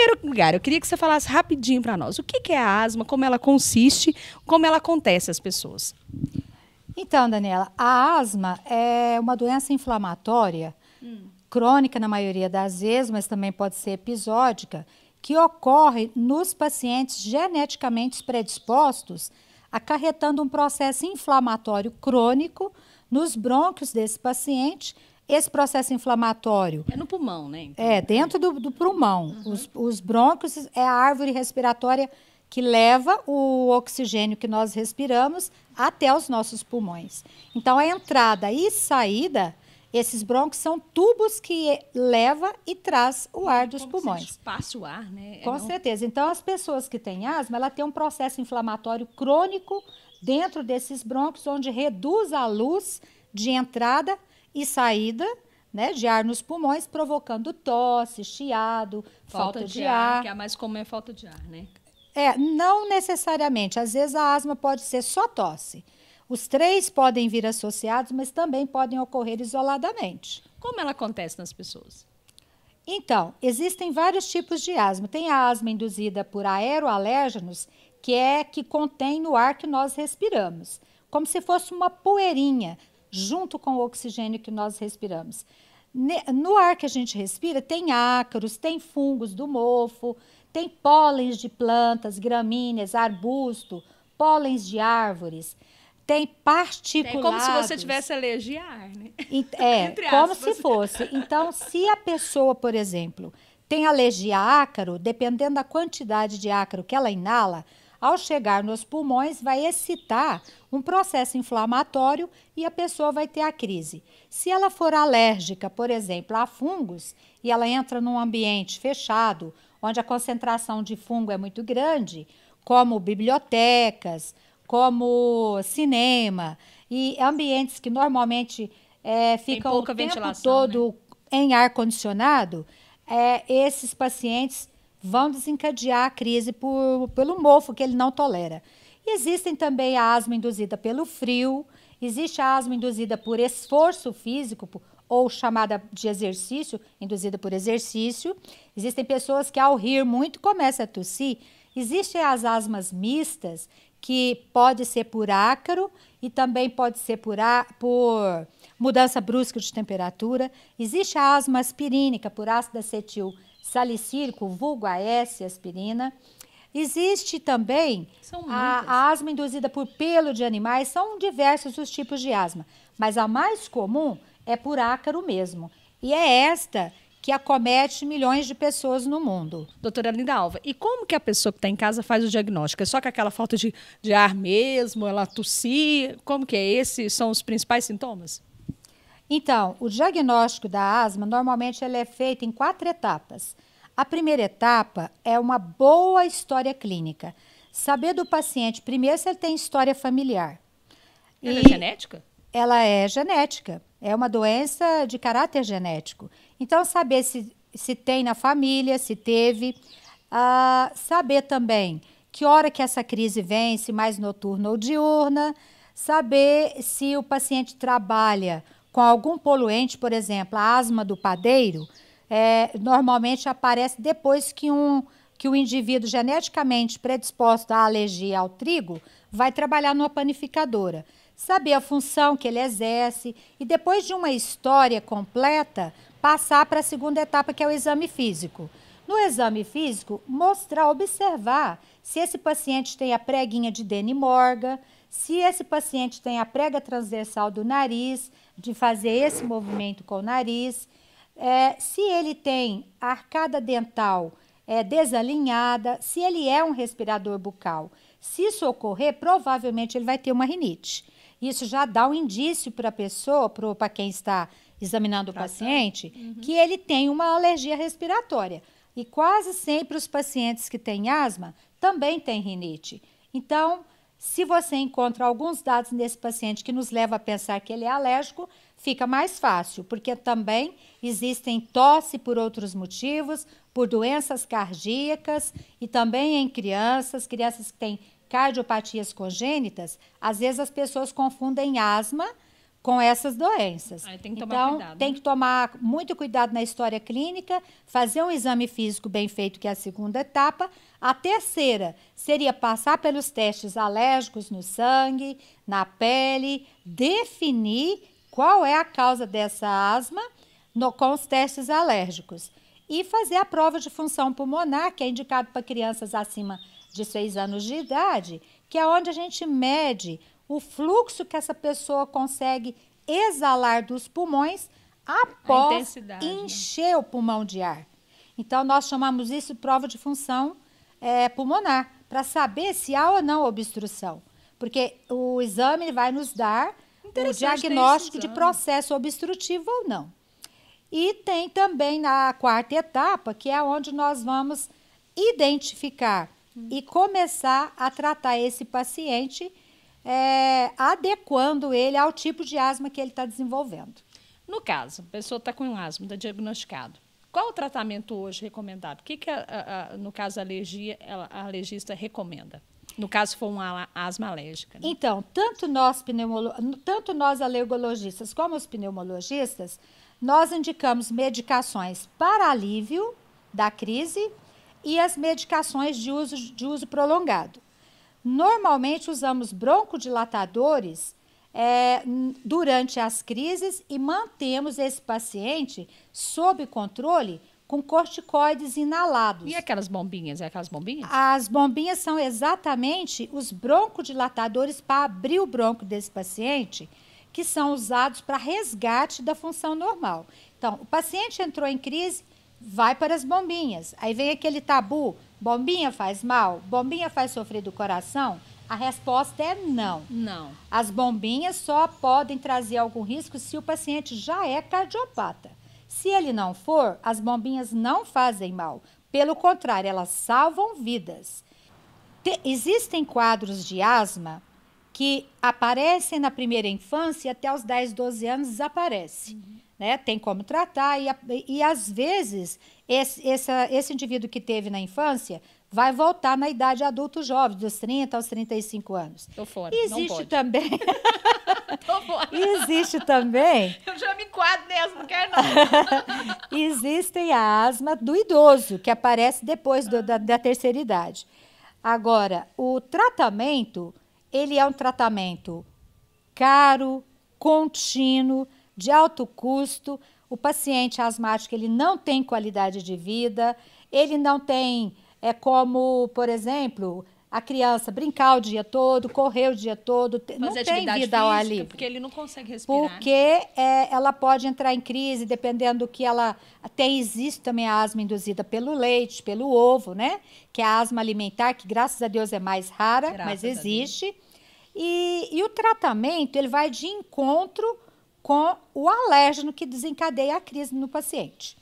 primeiro lugar, eu queria que você falasse rapidinho para nós. O que é a asma, como ela consiste, como ela acontece às pessoas? Então, Daniela, a asma é uma doença inflamatória, crônica na maioria das vezes, mas também pode ser episódica, que ocorre nos pacientes geneticamente predispostos, acarretando um processo inflamatório crônico nos brônquios desse paciente. Esse processo inflamatório É no pulmão, né? Então, é dentro do pulmão. Os brônquios é a árvore respiratória que leva o oxigênio que nós respiramos até os nossos pulmões. Então, a entrada e saída, esses brônquios são tubos que leva e traz o ar dos pulmões. Passa o ar, né? Com certeza. Então, as pessoas que têm asma, ela tem um processo inflamatório crônico dentro desses brônquios, onde reduz a luz de entrada e saída, né, de ar nos pulmões, provocando tosse, chiado, falta de ar. Que a mais comum é falta de ar, né? Não necessariamente. Às vezes a asma pode ser só tosse. Os três podem vir associados, mas também podem ocorrer isoladamente. Como ela acontece nas pessoas? Então, existem vários tipos de asma. Tem a asma induzida por aeroalérgenos, que contém no ar que nós respiramos, como se fosse uma poeirinha junto com o oxigênio que nós respiramos. No ar que a gente respira, tem ácaros, tem fungos do mofo, tem pólens de plantas, gramíneas, arbusto, pólens de árvores, tem particulados. É como se você tivesse alergia a ar, né? Como se fosse. Então, se a pessoa, por exemplo, tem alergia a ácaro, dependendo da quantidade de ácaro que ela inala, ao chegar nos pulmões, vai excitar um processo inflamatório e a pessoa vai ter a crise. Se ela for alérgica, por exemplo, a fungos, e ela entra num ambiente fechado, onde a concentração de fungo é muito grande, como bibliotecas, como cinema, e ambientes que normalmente ficam o tempo todo, né, em ar-condicionado, esses pacientes vão desencadear a crise pelo mofo que ele não tolera. E existem também a asma induzida pelo frio, existe a asma induzida por esforço físico, ou chamada de exercício, induzida por exercício. Existem pessoas que, ao rir muito, começam a tossir. Existem as asmas mistas, que pode ser por ácaro e também pode ser por mudança brusca de temperatura. Existe a asma aspirínica, por ácido acetil salicílico, vulgo AS, aspirina. Existe também a asma induzida por pelo de animais. São diversos os tipos de asma, mas a mais comum é por ácaro mesmo. E é esta que acomete milhões de pessoas no mundo. Doutora Lindalva, e como que a pessoa que está em casa faz o diagnóstico? É só com aquela falta de ar mesmo, ela tossir? Como que é? Esses são os principais sintomas? Então, o diagnóstico da asma, normalmente, ele é feito em 4 etapas. A primeira etapa é uma boa história clínica. Saber do paciente, primeiro, se ele tem história familiar. Ela é genética? Ela é genética. É uma doença de caráter genético. Então, saber se tem na família, se teve. Saber também que hora que essa crise vem, se mais noturna ou diurna. Saber se o paciente trabalha com algum poluente, por exemplo, a asma do padeiro, normalmente aparece depois que o indivíduo geneticamente predisposto à alergia ao trigo vai trabalhar numa panificadora. Saber a função que ele exerce e, depois de uma história completa, passar para a segunda etapa, que é o exame físico. No exame físico, observar se esse paciente tem a preguinha de Denny-Morgan, se esse paciente tem a prega transversal do nariz, de fazer esse movimento com o nariz, se ele tem a arcada dental desalinhada, se ele é um respirador bucal. Se isso ocorrer, provavelmente ele vai ter uma rinite. Isso já dá um indício para a pessoa, para quem está examinando o paciente, que ele tem uma alergia respiratória. E quase sempre os pacientes que têm asma também têm rinite. Então, se você encontra alguns dados nesse paciente que nos leva a pensar que ele é alérgico, fica mais fácil, porque também existem tosse por outros motivos, por doenças cardíacas e também em crianças que têm cardiopatias congênitas. Às vezes as pessoas confundem asma com essas doenças. Aí tem que tomar então, cuidado, tem né? que tomar muito cuidado na história clínica, fazer um exame físico bem feito, que é a segunda etapa. A terceira seria passar pelos testes alérgicos no sangue, na pele, definir qual é a causa dessa asma com os testes alérgicos. E fazer a prova de função pulmonar, que é indicado para crianças acima de 6 anos de idade, que é onde a gente mede o fluxo que essa pessoa consegue exalar dos pulmões após encher o pulmão de ar. Então, nós chamamos isso de prova de função pulmonar, para saber se há ou não obstrução. Porque o exame vai nos dar o diagnóstico de processo obstrutivo ou não. E tem também na quarta etapa, que é onde nós vamos identificar e começar a tratar esse paciente, adequando ele ao tipo de asma que ele está desenvolvendo. No caso, a pessoa está com asma, está diagnosticado. Qual o tratamento hoje recomendado? O que, no caso, a alergista recomenda? No caso, se for uma asma alérgica. Né? Então, tanto nós alergologistas como os pneumologistas, nós indicamos medicações para alívio da crise e as medicações de uso prolongado. Normalmente, usamos broncodilatadores durante as crises e mantemos esse paciente sob controle com corticoides inalados. E aquelas bombinhas? É aquelas bombinhas? As bombinhas são exatamente os broncodilatadores para abrir o bronco desse paciente, que são usados para resgate da função normal. Então, o paciente entrou em crise, vai para as bombinhas. Aí vem aquele tabu, bombinha faz mal? Bombinha faz sofrer do coração? A resposta é não. Não. As bombinhas só podem trazer algum risco se o paciente já é cardiopata. Se ele não for, as bombinhas não fazem mal. Pelo contrário, elas salvam vidas. Existem quadros de asma que aparecem na primeira infância e até os 10, 12 anos desaparece. Né? Tem como tratar e às vezes, esse indivíduo que teve na infância vai voltar na idade adulto jovem, dos 30 aos 35 anos. Tô fora, existe não pode. Também... Tô fora. Existe também... Eu já me enquadro nessa, não quero não. Existem a asma do idoso, que aparece depois da terceira idade. Agora, o tratamento, ele é um tratamento caro, contínuo, de alto custo. O paciente asmático, ele não tem qualidade de vida, ele não tem... como, por exemplo, a criança brincar o dia todo, correr o dia todo, não tem vida ao ar livre. Porque ele não consegue respirar. Porque ela pode entrar em crise, dependendo do que ela tem. Existe também a asma induzida pelo leite, pelo ovo, né? Que é a asma alimentar, que graças a Deus é mais rara, mas existe. E o tratamento, ele vai de encontro com o alérgeno que desencadeia a crise no paciente.